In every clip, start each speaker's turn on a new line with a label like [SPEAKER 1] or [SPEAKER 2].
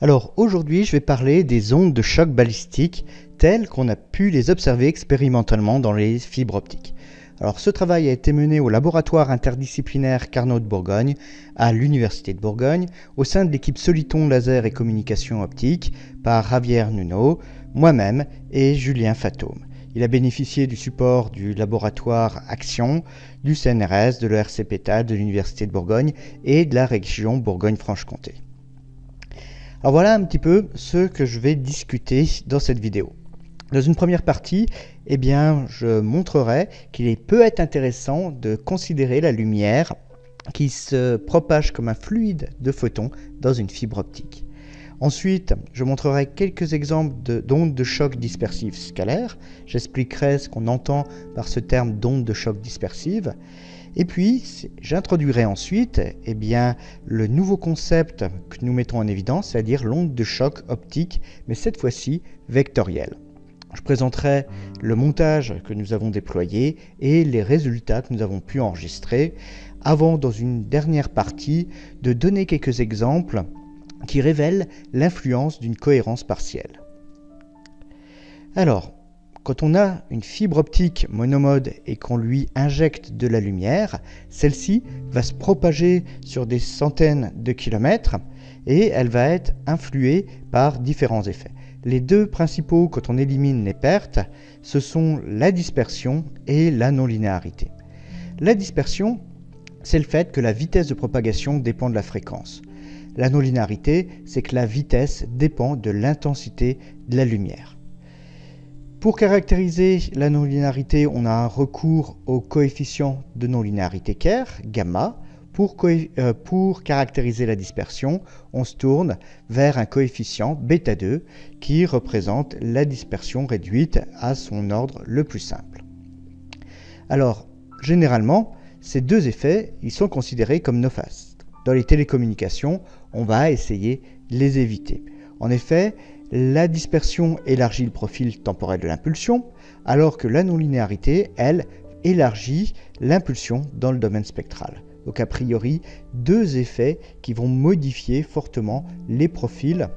[SPEAKER 1] Alors aujourd'hui, je vais parler des ondes de choc balistique telles qu'on a pu les observer expérimentalement dans les fibres optiques. Alors ce travail a été mené au laboratoire interdisciplinaire Carnot de Bourgogne à l'Université de Bourgogne au sein de l'équipe Soliton Laser et Communication Optique par Javier Nuno, moi-même et Julien Fatome. Il a bénéficié du support du laboratoire Action, du CNRS, de l'ERC-PETA, de l'Université de Bourgogne et de la région Bourgogne-Franche-Comté. Alors voilà un petit peu ce que je vais discuter dans cette vidéo. Dans une première partie, je montrerai qu'il peut être intéressant de considérer la lumière qui se propage comme un fluide de photons dans une fibre optique. Ensuite, je montrerai quelques exemples d'ondes de choc dispersives scalaires. J'expliquerai ce qu'on entend par ce terme d'ondes de choc dispersives. Et puis, j'introduirai ensuite le nouveau concept que nous mettons en évidence, c'est-à-dire l'onde de choc optique, mais cette fois-ci vectorielle. Je présenterai le montage que nous avons déployé et les résultats que nous avons pu enregistrer, avant, dans une dernière partie, de donner quelques exemples qui révèlent l'influence d'une cohérence partielle. Alors, quand on a une fibre optique monomode et qu'on lui injecte de la lumière, celle-ci va se propager sur des centaines de kilomètres et elle va être influée par différents effets. Les deux principaux, quand on élimine les pertes, ce sont la dispersion et la non-linéarité. La dispersion, c'est le fait que la vitesse de propagation dépend de la fréquence. La non-linéarité, c'est que la vitesse dépend de l'intensité de la lumière. Pour caractériser la non-linéarité, on a un recours au coefficient de non-linéarité Kerr, gamma. Pour caractériser la dispersion, on se tourne vers un coefficient bêta 2 qui représente la dispersion réduite à son ordre le plus simple. Alors, généralement, ces deux effets ils sont considérés comme néfastes. Dans les télécommunications, on va essayer de les éviter. En effet, la dispersion élargit le profil temporel de l'impulsion, alors que la non-linéarité, elle, élargit l'impulsion dans le domaine spectral. Donc a priori, deux effets qui vont modifier fortement les profils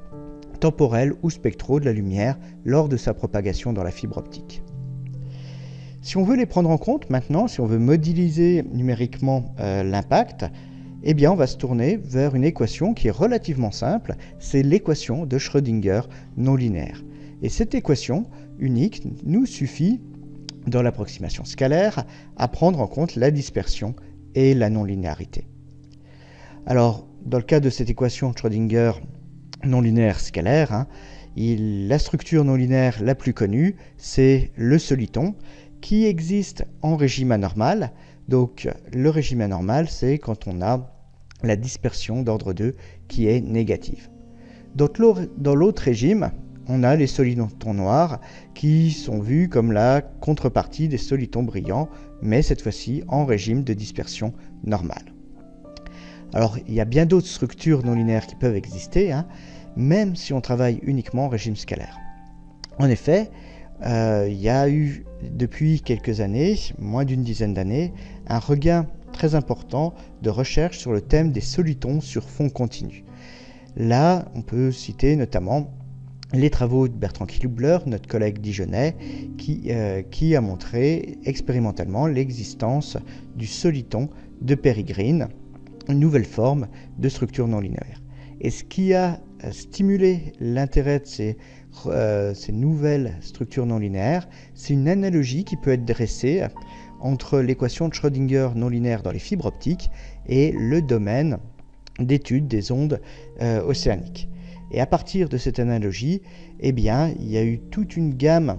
[SPEAKER 1] temporels ou spectraux de la lumière lors de sa propagation dans la fibre optique. Si on veut les prendre en compte maintenant, si on veut modéliser numériquement l'impact, on va se tourner vers une équation qui est relativement simple, c'est l'équation de Schrödinger non linéaire. Et cette équation unique nous suffit, dans l'approximation scalaire, à prendre en compte la dispersion et la non-linéarité. Alors, dans le cas de cette équation de Schrödinger non linéaire scalaire, la structure non linéaire la plus connue, c'est le soliton, qui existe en régime anormal. Donc, le régime anormal, c'est quand on a la dispersion d'ordre 2 qui est négative. Dans l'autre régime, on a les solitons noirs qui sont vus comme la contrepartie des solitons brillants, mais cette fois-ci en régime de dispersion normale. Alors, il y a bien d'autres structures non linéaires qui peuvent exister, même si on travaille uniquement en régime scalaire. En effet, il y a eu depuis quelques années, moins d'une dizaine d'années, un regain très important de recherche sur le thème des solitons sur fond continu. Là, on peut citer notamment les travaux de Bertrand Kilubler, notre collègue dijonnais, qui a montré expérimentalement l'existence du soliton de Peregrine, une nouvelle forme de structure non linéaire. Et ce qui a stimulé l'intérêt de ces nouvelles structures non linéaires, c'est une analogie qui peut être dressée entre l'équation de Schrödinger non linéaire dans les fibres optiques et le domaine d'étude des ondes océaniques. Et à partir de cette analogie, il y a eu toute une gamme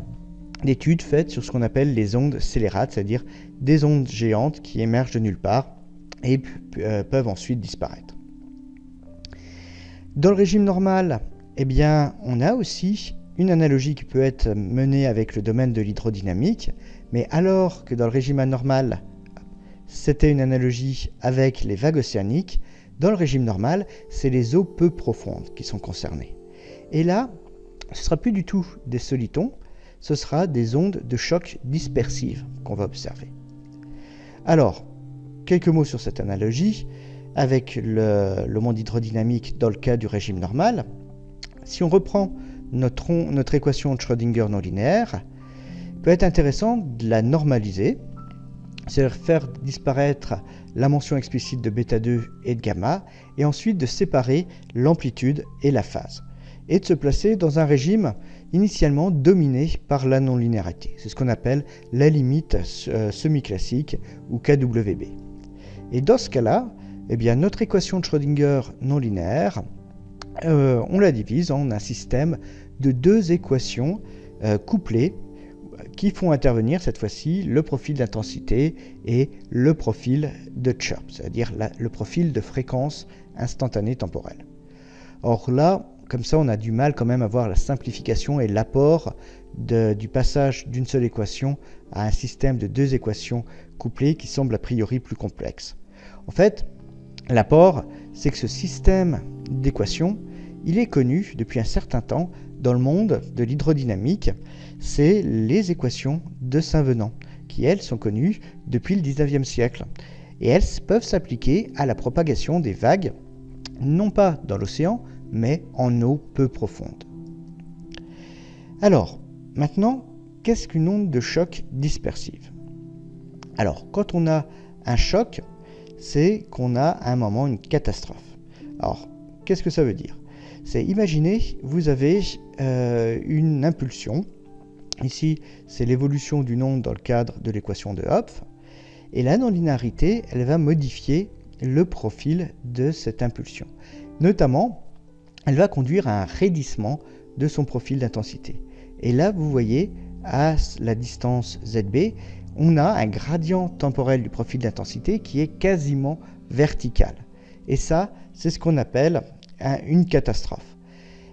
[SPEAKER 1] d'études faites sur ce qu'on appelle les ondes scélérates, c'est-à-dire des ondes géantes qui émergent de nulle part et peuvent ensuite disparaître. Dans le régime normal, on a aussi une analogie qui peut être menée avec le domaine de l'hydrodynamique, mais alors que dans le régime anormal, c'était une analogie avec les vagues océaniques, dans le régime normal, c'est les eaux peu profondes qui sont concernées. Et là, ce ne sera plus du tout des solitons, ce sera des ondes de choc dispersives qu'on va observer. Alors, quelques mots sur cette analogie. Avec le monde hydrodynamique dans le cas du régime normal, Si on reprend notre équation de Schrödinger non linéaire, il peut être intéressant de la normaliser, c'est-à-dire faire disparaître la mention explicite de β2 et de gamma, et ensuite de séparer l'amplitude et la phase, et de se placer dans un régime initialement dominé par la non-linéarité. C'est ce qu'on appelle la limite semi-classique ou KWB. Et dans ce cas-là, eh bien, notre équation de Schrödinger non linéaire, on la divise en un système de deux équations couplées qui font intervenir cette fois-ci le profil d'intensité et le profil de chirp, c'est-à-dire le profil de fréquence instantanée temporelle. Or là, comme ça, on a du mal quand même à voir la simplification et l'apport du passage d'une seule équation à un système de deux équations couplées qui semble a priori plus complexe. En fait, l'apport, c'est que ce système d'équations, il est connu depuis un certain temps dans le monde de l'hydrodynamique. C'est les équations de Saint-Venant, qui elles sont connues depuis le 19e siècle. Et elles peuvent s'appliquer à la propagation des vagues, non pas dans l'océan, mais en eau peu profonde. Alors, maintenant, qu'est-ce qu'une onde de choc dispersive? Alors, quand on a un choc, c'est qu'on a à un moment une catastrophe. Alors, qu'est-ce que ça veut dire? C'est, imaginez, vous avez une impulsion. Ici, c'est l'évolution d'une onde dans le cadre de l'équation de Hopf. Et la non-linéarité, elle va modifier le profil de cette impulsion. Notamment, elle va conduire à un raidissement de son profil d'intensité. Et là, vous voyez, à la distance ZB, on a un gradient temporel du profil d'intensité qui est quasiment vertical. Et ça, c'est ce qu'on appelle une catastrophe.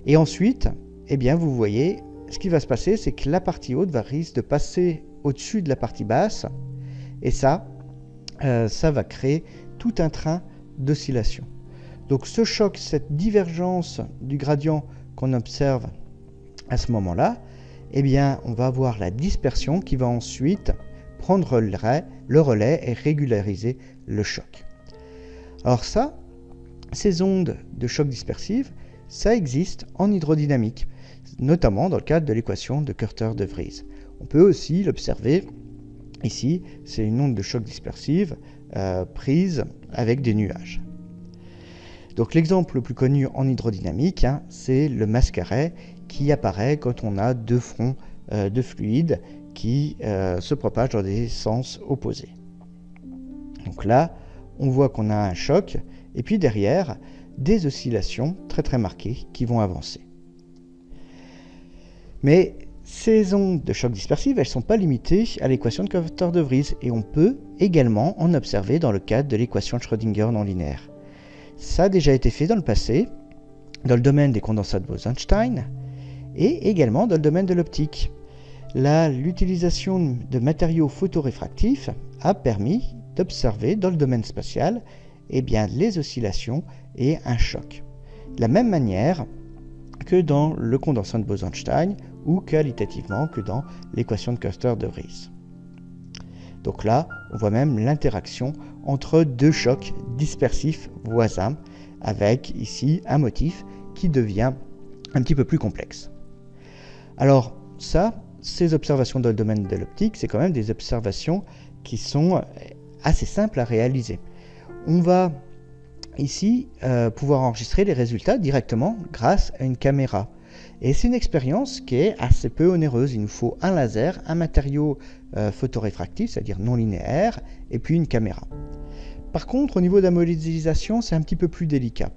[SPEAKER 1] Et ensuite, eh bien, vous voyez, ce qui va se passer, c'est que la partie haute risque de passer au-dessus de la partie basse. Et ça va créer tout un train d'oscillation. Donc ce choc, cette divergence du gradient qu'on observe à ce moment-là, eh bien, on va avoir la dispersion qui va ensuite prendre le relais et régulariser le choc. Alors ça, ces ondes de choc dispersive, ça existe en hydrodynamique, notamment dans le cadre de l'équation de Curter-De Vries. On peut aussi l'observer ici, c'est une onde de choc dispersive prise avec des nuages. Donc l'exemple le plus connu en hydrodynamique, c'est le mascaret qui apparaît quand on a deux fronts de fluide qui se propagent dans des sens opposés. Donc là, on voit qu'on a un choc, et puis derrière, des oscillations très très marquées qui vont avancer. Mais ces ondes de choc dispersive, elles ne sont pas limitées à l'équation de Curter-De Vries, et on peut également en observer dans le cadre de l'équation de Schrödinger non linéaire. Ça a déjà été fait dans le passé, dans le domaine des condensats de Bose-Einstein, et également dans le domaine de l'optique. L'utilisation de matériaux photoréfractifs a permis d'observer dans le domaine spatial les oscillations et un choc. De la même manière que dans le condensat de Bose-Einstein ou qualitativement que dans l'équation de Curter-De Vries. Donc là, on voit même l'interaction entre deux chocs dispersifs voisins avec ici un motif qui devient un petit peu plus complexe. Alors ça, ces observations dans le domaine de l'optique, c'est quand même des observations qui sont assez simples à réaliser. On va ici pouvoir enregistrer les résultats directement grâce à une caméra. Et c'est une expérience qui est assez peu onéreuse. Il nous faut un laser, un matériau photoréfractif, c'est-à-dire non linéaire, et puis une caméra. Par contre, au niveau de la modélisation, c'est un petit peu plus délicat.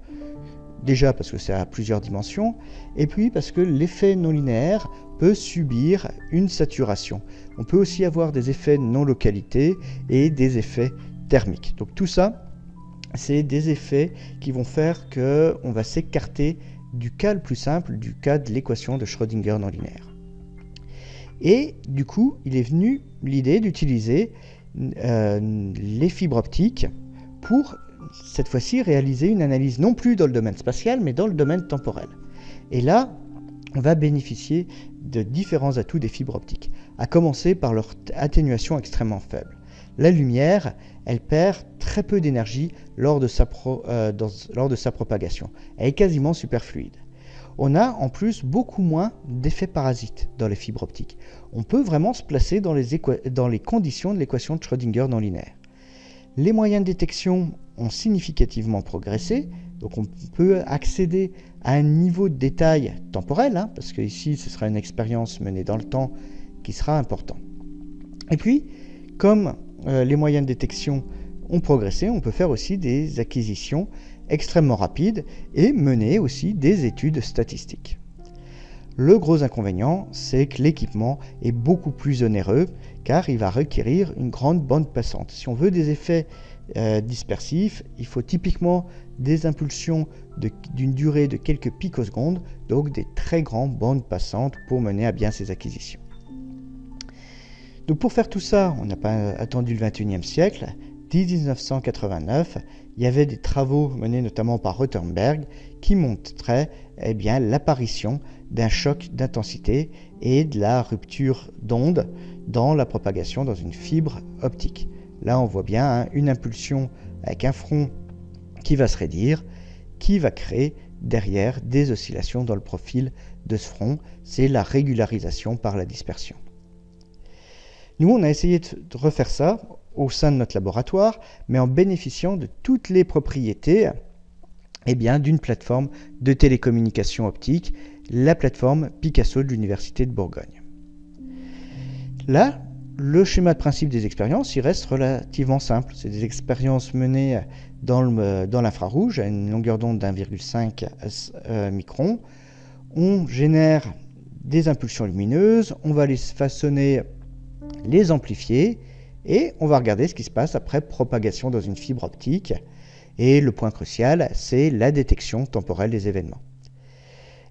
[SPEAKER 1] Déjà parce que c'est à plusieurs dimensions, et puis parce que l'effet non linéaire peut subir une saturation. On peut aussi avoir des effets de non-localité et des effets thermiques. Donc tout ça, c'est des effets qui vont faire qu'on va s'écarter du cas le plus simple, du cas de l'équation de Schrödinger non linéaire. Et du coup, il est venu l'idée d'utiliser les fibres optiques pour cette fois-ci réaliser une analyse non plus dans le domaine spatial, mais dans le domaine temporel. Et là, on va bénéficier de différents atouts des fibres optiques, à commencer par leur atténuation extrêmement faible. La lumière, elle perd très peu d'énergie lors de sa propagation. Elle est quasiment superfluide. on a en plus beaucoup moins d'effets parasites dans les fibres optiques. On peut vraiment se placer dans les conditions de l'équation de Schrödinger non linéaire. Les moyens de détection ont significativement progressé, donc on peut accéder à un niveau de détail temporel, parce que ici ce sera une expérience menée dans le temps qui sera important. Et puis, comme les moyens de détection ont progressé, on peut faire aussi des acquisitions extrêmement rapides et mener aussi des études statistiques. Le gros inconvénient, c'est que l'équipement est beaucoup plus onéreux car il va requérir une grande bande passante. Si on veut des effets dispersifs, il faut typiquement des impulsions d'une durée de quelques picosecondes, donc des très grandes bandes passantes pour mener à bien ces acquisitions. Donc pour faire tout ça, on n'a pas attendu le XXIe siècle. Dès 1989, il y avait des travaux menés notamment par Rothenberg qui montraient l'apparition d'un choc d'intensité et de la rupture d'onde dans la propagation dans une fibre optique. Là, on voit bien une impulsion avec un front qui va se raidir, qui va créer derrière des oscillations dans le profil de ce front. C'est la régularisation par la dispersion. Nous, on a essayé de refaire ça au sein de notre laboratoire, mais en bénéficiant de toutes les propriétés d'une plateforme de télécommunication optique, la plateforme Picasso de l'Université de Bourgogne. Là, le schéma de principe des expériences, il reste relativement simple. C'est des expériences menées dans l'infrarouge à une longueur d'onde d'1,5 micron. On génère des impulsions lumineuses, on va les façonner, les amplifier, et on va regarder ce qui se passe après propagation dans une fibre optique. Et le point crucial, c'est la détection temporelle des événements.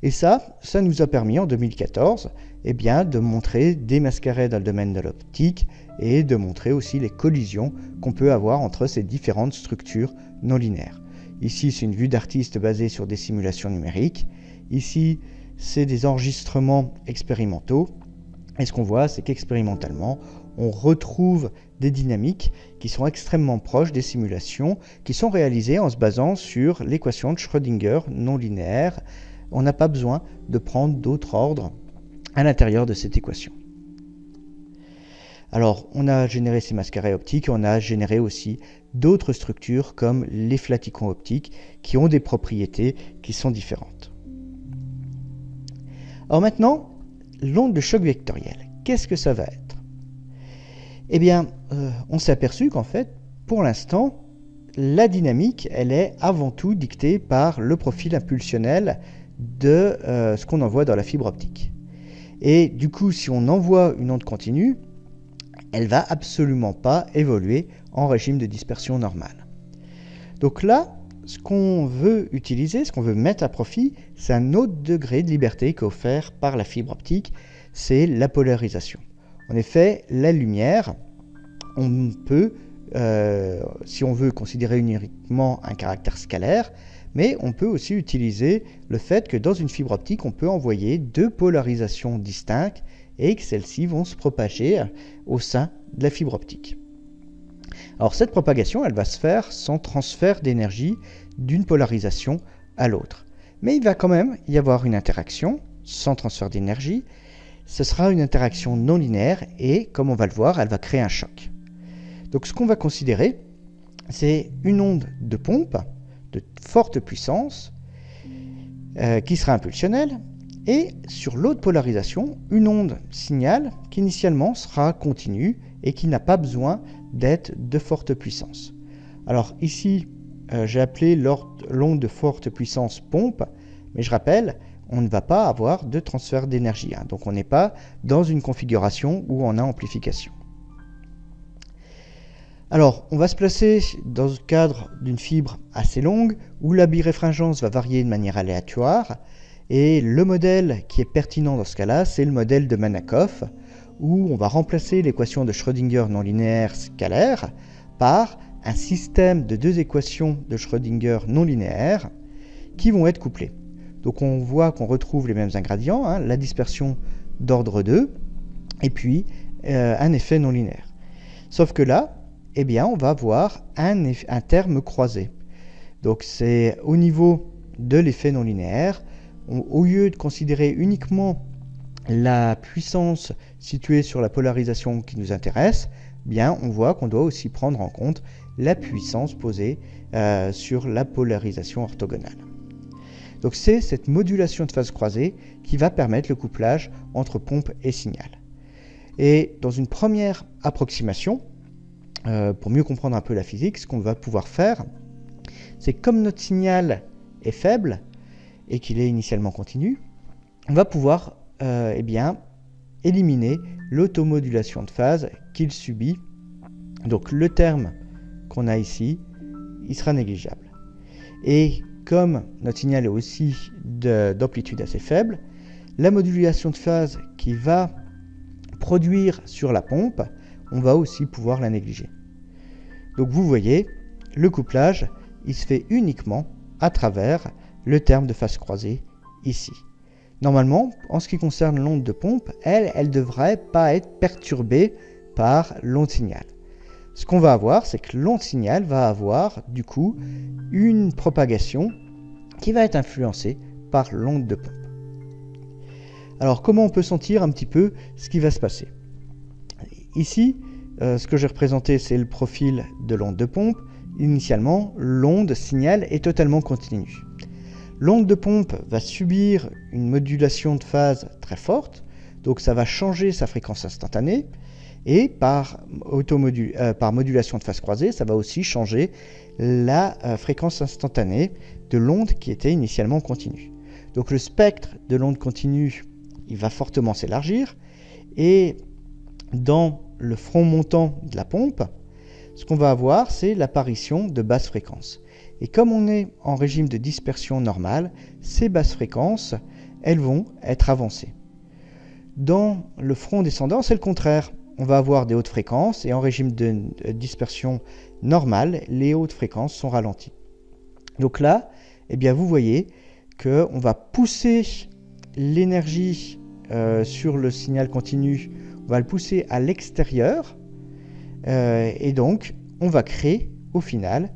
[SPEAKER 1] Et ça nous a permis en 2014 de montrer des mascarets dans le domaine de l'optique et de montrer aussi les collisions qu'on peut avoir entre ces différentes structures non linéaires. Ici, c'est une vue d'artiste basée sur des simulations numériques. Ici, c'est des enregistrements expérimentaux. Et ce qu'on voit, c'est qu'expérimentalement, on retrouve des dynamiques qui sont extrêmement proches des simulations qui sont réalisées en se basant sur l'équation de Schrödinger non linéaire. On n'a pas besoin de prendre d'autres ordres à l'intérieur de cette équation. Alors, on a généré ces mascarets optiques, on a généré aussi d'autres structures comme les flaticons optiques qui ont des propriétés qui sont différentes. Alors maintenant, l'onde de choc vectoriel, qu'est-ce que ça va être ? On s'est aperçu qu'en fait, pour l'instant, la dynamique, elle est avant tout dictée par le profil impulsionnel de ce qu'on envoie dans la fibre optique. Et du coup, si on envoie une onde continue, elle va absolument pas évoluer en régime de dispersion normale. Donc là, ce qu'on veut utiliser, ce qu'on veut mettre à profit, c'est un autre degré de liberté qu'est offert par la fibre optique, c'est la polarisation. En effet, la lumière, on peut, si on veut considérer uniquement un caractère scalaire, mais on peut aussi utiliser le fait que dans une fibre optique, on peut envoyer deux polarisations distinctes et que celles-ci vont se propager au sein de la fibre optique. Alors cette propagation, elle va se faire sans transfert d'énergie d'une polarisation à l'autre. Mais il va quand même y avoir une interaction sans transfert d'énergie. Ce sera une interaction non linéaire et, comme on va le voir, elle va créer un choc. Donc ce qu'on va considérer, c'est une onde de pompe de forte puissance qui sera impulsionnelle et sur l'autre polarisation, une onde signal qui initialement sera continue et qui n'a pas besoin d'être de forte puissance. Alors ici, j'ai appelé l'onde de forte puissance pompe, mais je rappelle, on ne va pas avoir de transfert d'énergie. Donc on n'est pas dans une configuration où on a amplification. Alors, on va se placer dans le cadre d'une fibre assez longue où la biréfringence va varier de manière aléatoire. Et le modèle qui est pertinent dans ce cas-là, c'est le modèle de Manakoff, où on va remplacer l'équation de Schrödinger non linéaire scalaire par un système de deux équations de Schrödinger non linéaires qui vont être couplées. Donc on voit qu'on retrouve les mêmes ingrédients, la dispersion d'ordre 2 et puis un effet non linéaire. Sauf que là, on va avoir un terme croisé. Donc c'est au niveau de l'effet non linéaire, au lieu de considérer uniquement la puissance située sur la polarisation qui nous intéresse, bien on voit qu'on doit aussi prendre en compte la puissance posée sur la polarisation orthogonale. Donc c'est cette modulation de phase croisée qui va permettre le couplage entre pompe et signal. Et dans une première approximation, pour mieux comprendre un peu la physique, ce qu'on va pouvoir faire, c'est comme notre signal est faible et qu'il est initialement continu, on va pouvoir éliminer l'automodulation de phase qu'il subit. Donc le terme qu'on a ici, il sera négligeable. Et comme notre signal est aussi d'amplitude assez faible, la modulation de phase qui va produire sur la pompe, on va aussi pouvoir la négliger. Donc vous voyez, le couplage, il se fait uniquement à travers le terme de phase croisée ici. Normalement, en ce qui concerne l'onde de pompe, elle ne devrait pas être perturbée par l'onde signal. Ce qu'on va avoir, c'est que l'onde signal va avoir du coup une propagation qui va être influencée par l'onde de pompe. Alors comment on peut sentir un petit peu ce qui va se passer? Ici, ce que j'ai représenté, c'est le profil de l'onde de pompe. Initialement, l'onde signal est totalement continue. L'onde de pompe va subir une modulation de phase très forte, donc ça va changer sa fréquence instantanée, et par modulation de phase croisée, ça va aussi changer la fréquence instantanée de l'onde qui était initialement continue. Donc le spectre de l'onde continue, il va fortement s'élargir, et dans le front montant de la pompe, ce qu'on va avoir, c'est l'apparition de basses fréquences. Et comme on est en régime de dispersion normale, ces basses fréquences, elles vont être avancées. Dans le front descendant, c'est le contraire. On va avoir des hautes fréquences et en régime de dispersion normale, les hautes fréquences sont ralenties. Donc là, eh bien, vous voyez qu'on va pousser l'énergie sur le signal continu, on va le pousser à l'extérieur et donc on va créer au final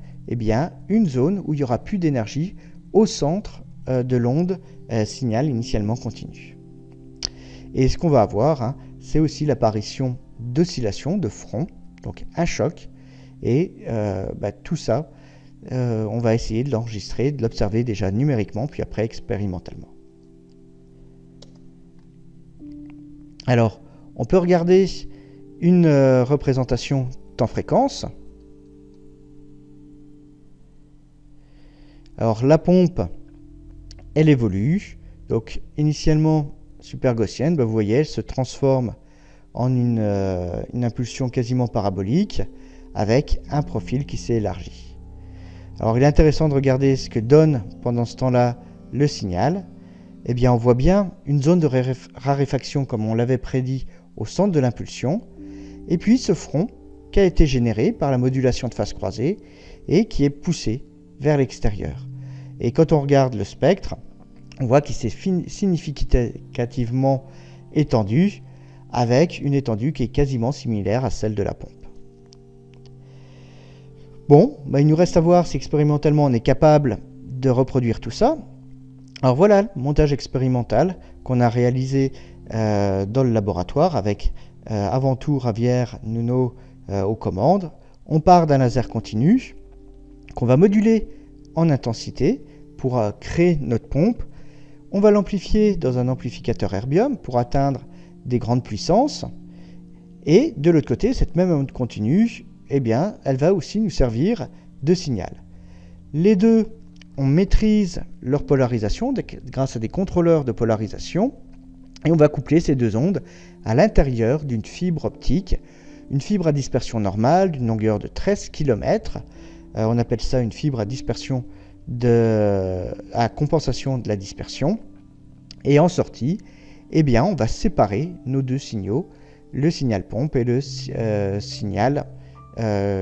[SPEAKER 1] une zone où il n'y aura plus d'énergie au centre de l'onde signal initialement continu. Et ce qu'on va avoir, c'est aussi l'apparition d'oscillations de front, donc un choc, et tout ça, on va essayer de l'enregistrer, de l'observer déjà numériquement, puis après expérimentalement. Alors, on peut regarder une représentation temps-fréquence. Alors la pompe, elle évolue, donc initialement super gaussienne, vous voyez, elle se transforme en une impulsion quasiment parabolique avec un profil qui s'est élargi. Alors il est intéressant de regarder ce que donne pendant ce temps-là le signal. Eh bien on voit bien une zone de raréfaction comme on l'avait prédit au centre de l'impulsion, et puis ce front qui a été généré par la modulation de phase croisée et qui est poussé vers l'extérieur. Et quand on regarde le spectre, on voit qu'il s'est significativement étendu, avec une étendue qui est quasiment similaire à celle de la pompe. Bon, il nous reste à voir si expérimentalement on est capable de reproduire tout ça. Alors voilà le montage expérimental qu'on a réalisé dans le laboratoire avec avant tout Javier Nuno aux commandes. On part d'un laser continu qu'on va moduler en intensité pour créer notre pompe. On va l'amplifier dans un amplificateur erbium pour atteindre des grandes puissances. Et de l'autre côté, cette même onde continue, elle va aussi nous servir de signal. Les deux, on maîtrise leur polarisation grâce à des contrôleurs de polarisation. Et on va coupler ces deux ondes à l'intérieur d'une fibre optique, une fibre à dispersion normale d'une longueur de 13 km. On appelle ça une fibre à dispersion à compensation de la dispersion. Et en sortie, on va séparer nos deux signaux, le signal pompe et le signal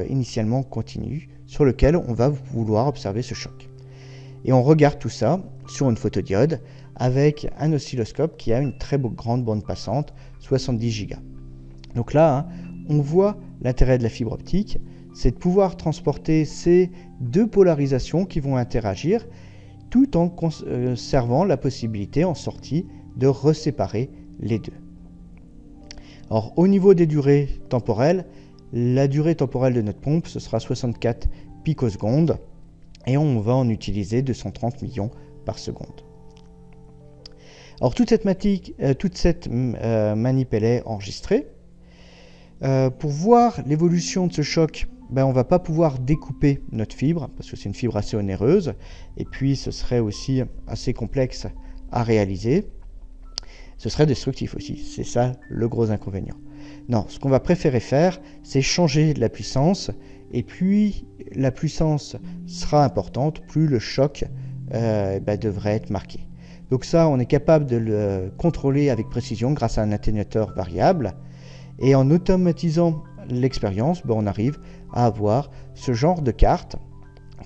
[SPEAKER 1] initialement continu, sur lequel on va vouloir observer ce choc. Et on regarde tout ça sur une photodiode avec un oscilloscope qui a une très grande bande passante, 70 Go. Donc là, on voit l'intérêt de la fibre optique, c'est de pouvoir transporter ces deux polarisations qui vont interagir, tout en conservant la possibilité en sortie de reséparer les deux. Alors, au niveau des durées temporelles, la durée temporelle de notre pompe, ce sera 64 picosecondes et on va en utiliser 230 millions par seconde. Alors, toute cette manip elle est enregistrée. Pour voir l'évolution de ce choc, on ne va pas pouvoir découper notre fibre parce que c'est une fibre assez onéreuse et puis ce serait aussi assez complexe à réaliser. Ce serait destructif aussi, c'est ça le gros inconvénient. Non, ce qu'on va préférer faire, c'est changer la puissance, et plus la puissance sera importante, plus le choc devrait être marqué. Donc ça, on est capable de le contrôler avec précision grâce à un atténuateur variable, et en automatisant l'expérience, on arrive à avoir ce genre de carte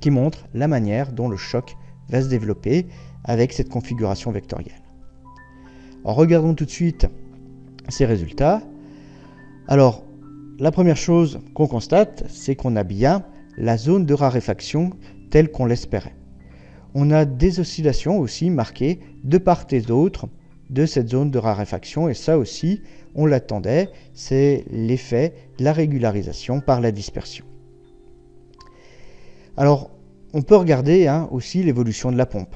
[SPEAKER 1] qui montre la manière dont le choc va se développer avec cette configuration vectorielle. Alors, regardons tout de suite ces résultats. Alors, la première chose qu'on constate, c'est qu'on a bien la zone de raréfaction telle qu'on l'espérait. On a des oscillations aussi marquées de part et d'autre de cette zone de raréfaction, et ça aussi, on l'attendait, c'est l'effet de la régularisation par la dispersion. Alors, on peut regarder aussi l'évolution de la pompe.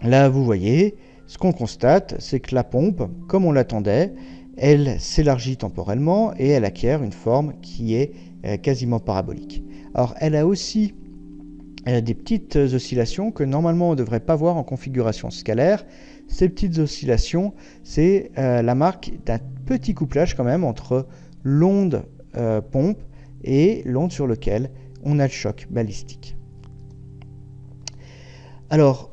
[SPEAKER 1] Là, vous voyez, ce qu'on constate, c'est que la pompe, comme on l'attendait, elle s'élargit temporellement et elle acquiert une forme qui est quasiment parabolique. Alors, elle a aussi des petites oscillations que normalement on ne devrait pas voir en configuration scalaire. Ces petites oscillations, c'est la marque d'un petit couplage quand même entre l'onde pompe et l'onde sur laquelle on a le choc balistique. Alors,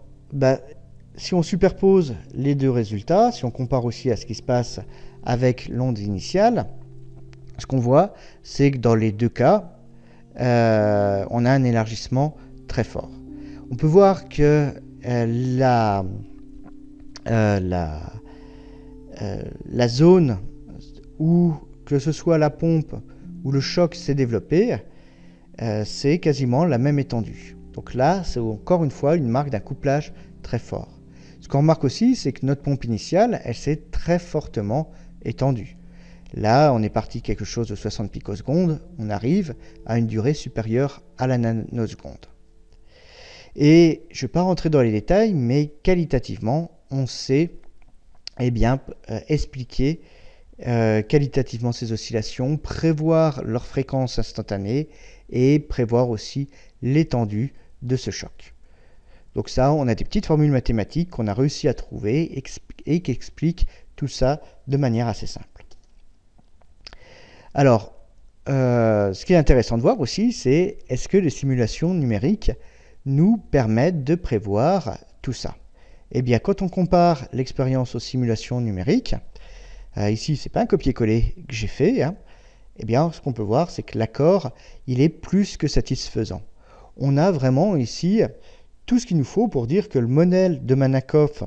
[SPEAKER 1] si on superpose les deux résultats, si on compare aussi à ce qui se passe avec l'onde initiale, ce qu'on voit, c'est que dans les deux cas, on a un élargissement très fort. On peut voir que la zone où, que ce soit la pompe ou le choc s'est développé, c'est quasiment la même étendue. Donc là, c'est encore une fois une marque d'un couplage très fort. Ce qu'on remarque aussi, c'est que notre pompe initiale, elle s'est très fortement étendue. Là, on est parti quelque chose de 60 picosecondes, on arrive à une durée supérieure à la nanoseconde. Et je ne vais pas rentrer dans les détails, mais qualitativement, on sait expliquer qualitativement ces oscillations, prévoir leur fréquence instantanée et prévoir aussi l'étendue de ce choc. Donc ça, on a des petites formules mathématiques qu'on a réussi à trouver et qui expliquent tout ça de manière assez simple. Alors, ce qui est intéressant de voir aussi, c'est est-ce que les simulations numériques nous permettent de prévoir tout ça. Eh bien, quand on compare l'expérience aux simulations numériques, ici, ce n'est pas un copier-coller que j'ai fait, eh bien, ce qu'on peut voir, c'est que l'accord, il est plus que satisfaisant. On a vraiment ici tout ce qu'il nous faut pour dire que le modèle de Manakoff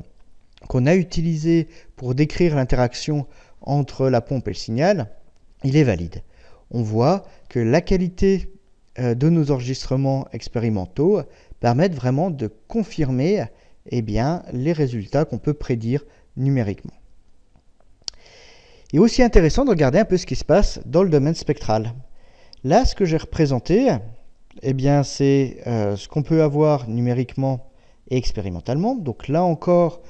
[SPEAKER 1] qu'on a utilisé pour décrire l'interaction entre la pompe et le signal, il est valide. On voit que la qualité de nos enregistrements expérimentaux permettent vraiment de confirmer les résultats qu'on peut prédire numériquement. Il est aussi intéressant de regarder un peu ce qui se passe dans le domaine spectral. Là, ce que j'ai représenté, c'est ce qu'on peut avoir numériquement et expérimentalement. Donc là encore,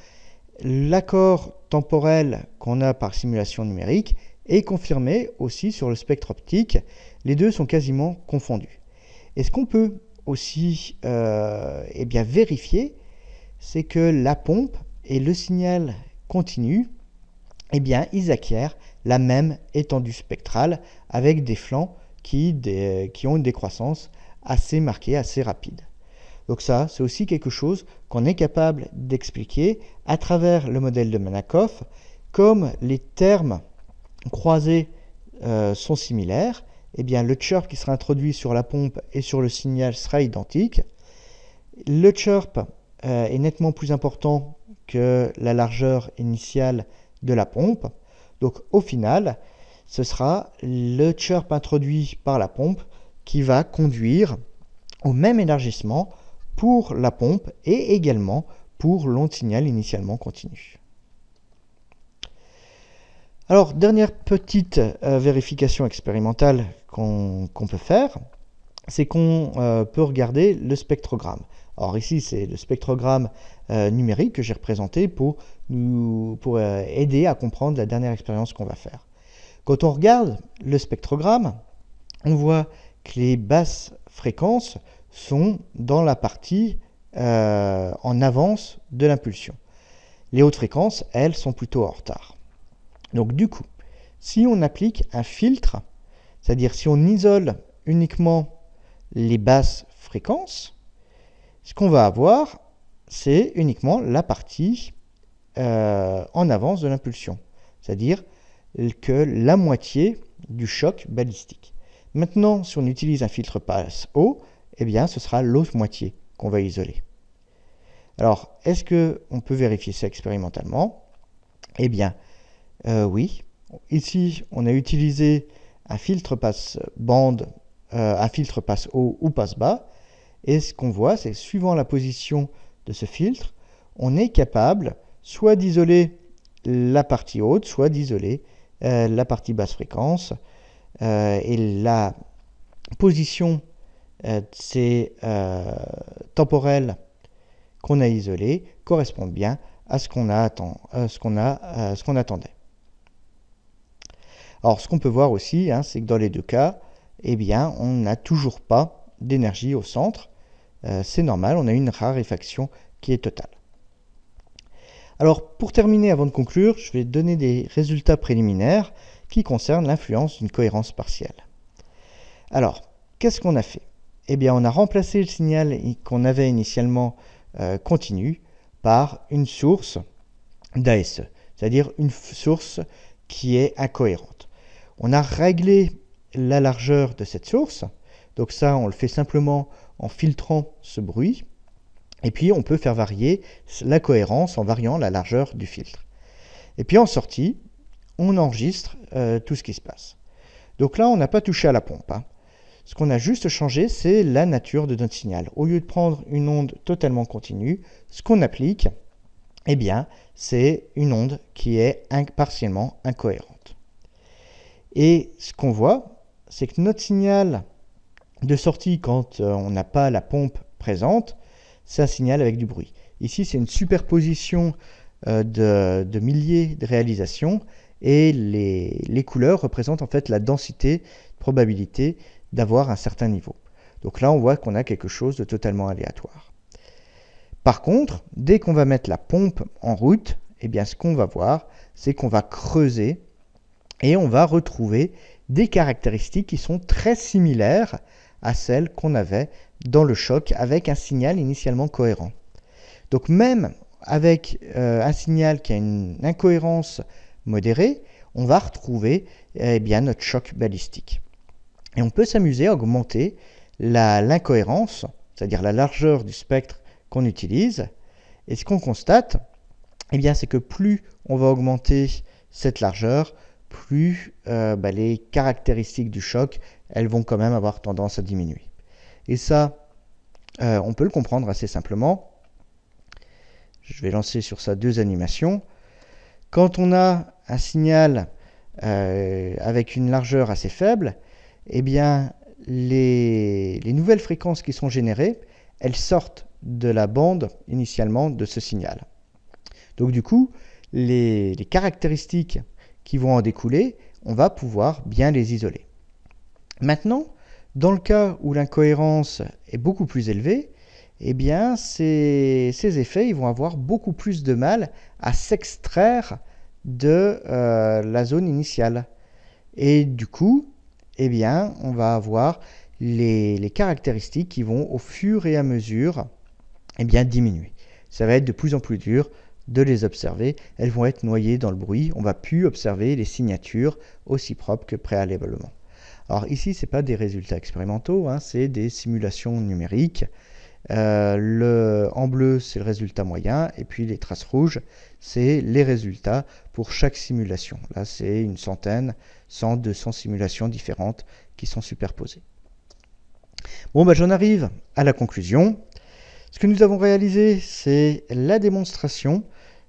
[SPEAKER 1] l'accord temporel qu'on a par simulation numérique est confirmé aussi sur le spectre optique. Les deux sont quasiment confondus. Et ce qu'on peut aussi vérifier, c'est que la pompe et le signal continu, ils acquièrent la même étendue spectrale avec des flancs qui ont une décroissance assez marquée, assez rapide. Donc ça, c'est aussi quelque chose qu'on est capable d'expliquer à travers le modèle de Manakoff. Comme les termes croisés sont similaires, le chirp qui sera introduit sur la pompe et sur le signal sera identique. Le chirp est nettement plus important que la largeur initiale de la pompe. Donc au final, ce sera le chirp introduit par la pompe qui va conduire au même élargissement pour la pompe et également pour l'onde signal initialement continue. Alors, dernière petite vérification expérimentale qu'on peut faire, c'est qu'on peut regarder le spectrogramme. Alors ici, c'est le spectrogramme numérique que j'ai représenté pour aider à comprendre la dernière expérience qu'on va faire. Quand on regarde le spectrogramme, on voit que les basses fréquences sont dans la partie en avance de l'impulsion. Les hautes fréquences, elles, sont plutôt en retard. Donc du coup, si on applique un filtre, c'est-à-dire si on isole uniquement les basses fréquences, ce qu'on va avoir, c'est uniquement la partie en avance de l'impulsion, c'est-à-dire que la moitié du choc balistique. Maintenant, si on utilise un filtre passe haut, eh bien, ce sera l'autre moitié qu'on va isoler. Alors, est-ce qu'on peut vérifier ça expérimentalement? Eh bien, oui. Ici, on a utilisé un filtre passe bande, un filtre passe haut ou passe bas. Et ce qu'on voit, c'est que suivant la position de ce filtre, on est capable soit d'isoler la partie haute, soit d'isoler la partie basse fréquence. Et la position de ces temporelles qu'on a isolées correspond bien à ce qu'on attendait. Alors, ce qu'on peut voir aussi, c'est que dans les deux cas, eh bien, on n'a toujours pas d'énergie au centre. C'est normal, on a une raréfaction qui est totale. Alors, pour terminer, avant de conclure, je vais donner des résultats préliminaires qui concernent l'influence d'une cohérence partielle. Alors, qu'est-ce qu'on a fait? Eh bien, on a remplacé le signal qu'on avait initialement continu par une source d'ASE, c'est-à-dire une source qui est incohérente. On a réglé la largeur de cette source, donc ça, on le fait simplement en filtrant ce bruit, et puis on peut faire varier la cohérence en variant la largeur du filtre. Et puis en sortie, on enregistre tout ce qui se passe. Donc là, on n'a pas touché à la pompe. Ce qu'on a juste changé, c'est la nature de notre signal. Au lieu de prendre une onde totalement continue, ce qu'on applique, eh bien, c'est une onde qui est partiellement incohérente. Et ce qu'on voit, c'est que notre signal de sortie, quand on n'a pas la pompe présente, c'est un signal avec du bruit. Ici, c'est une superposition de milliers de réalisations et les couleurs représentent en fait la densité, probabilité d'avoir un certain niveau. Donc là, on voit qu'on a quelque chose de totalement aléatoire. Par contre, dès qu'on va mettre la pompe en route, eh bien, ce qu'on va voir, c'est qu'on va creuser et on va retrouver des caractéristiques qui sont très similaires à celles qu'on avait dans le choc avec un signal initialement cohérent. Donc même avec un signal qui a une incohérence modérée, on va retrouver bien, notre choc balistique. Et on peut s'amuser à augmenter l'incohérence, c'est-à-dire la largeur du spectre qu'on utilise. Et ce qu'on constate, eh bien, c'est que plus on va augmenter cette largeur, plus les caractéristiques du choc, elles vont quand même avoir tendance à diminuer. Et ça, on peut le comprendre assez simplement. Je vais lancer sur ça deux animations. Quand on a un signal avec une largeur assez faible, eh bien, les nouvelles fréquences qui sont générées, elles sortent de la bande initialement de ce signal. Donc du coup, les caractéristiques qui vont en découler, on va pouvoir bien les isoler. Maintenant, dans le cas où l'incohérence est beaucoup plus élevée, eh bien, ces effets ils vont avoir beaucoup plus de mal à s'extraire de la zone initiale. Et du coup, eh bien, on va avoir les caractéristiques qui vont au fur et à mesure eh bien, diminuer. Ça va être de plus en plus dur de les observer. Elles vont être noyées dans le bruit. On ne va plus observer les signatures aussi propres que préalablement. Alors ici, ce n'est pas des résultats expérimentaux, c'est des simulations numériques. En bleu, c'est le résultat moyen, et puis les traces rouges, c'est les résultats pour chaque simulation. Là, c'est une centaine, 100, 200 simulations différentes qui sont superposées. Bon, j'en arrive à la conclusion. Ce que nous avons réalisé, c'est la démonstration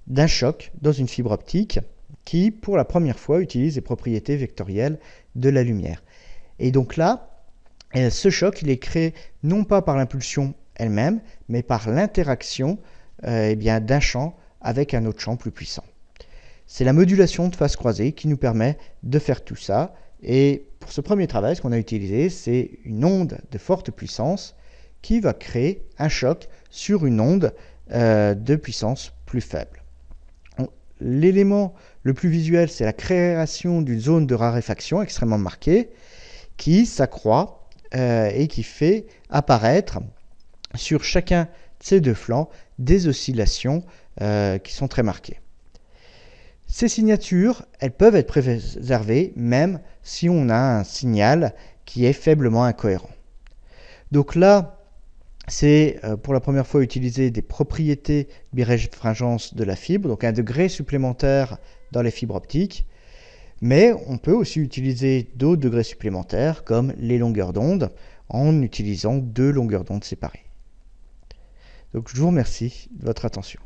[SPEAKER 1] d'un choc dans une fibre optique qui, pour la première fois, utilise les propriétés vectorielles de la lumière. Et donc là, ce choc, il est créé non pas par l'impulsion elle-même, mais par l'interaction d'un champ avec un autre champ plus puissant. C'est la modulation de phase croisée qui nous permet de faire tout ça. Et pour ce premier travail, ce qu'on a utilisé, c'est une onde de forte puissance qui va créer un choc sur une onde de puissance plus faible. L'élément le plus visuel, c'est la création d'une zone de raréfaction extrêmement marquée qui s'accroît et qui fait apparaître sur chacun de ces deux flancs des oscillations qui sont très marquées. Ces signatures, elles peuvent être préservées même si on a un signal qui est faiblement incohérent. Donc là, c'est pour la première fois utiliser des propriétés birefringence de la fibre, donc un degré supplémentaire dans les fibres optiques. Mais on peut aussi utiliser d'autres degrés supplémentaires comme les longueurs d'onde en utilisant deux longueurs d'onde séparées. Donc je vous remercie de votre attention.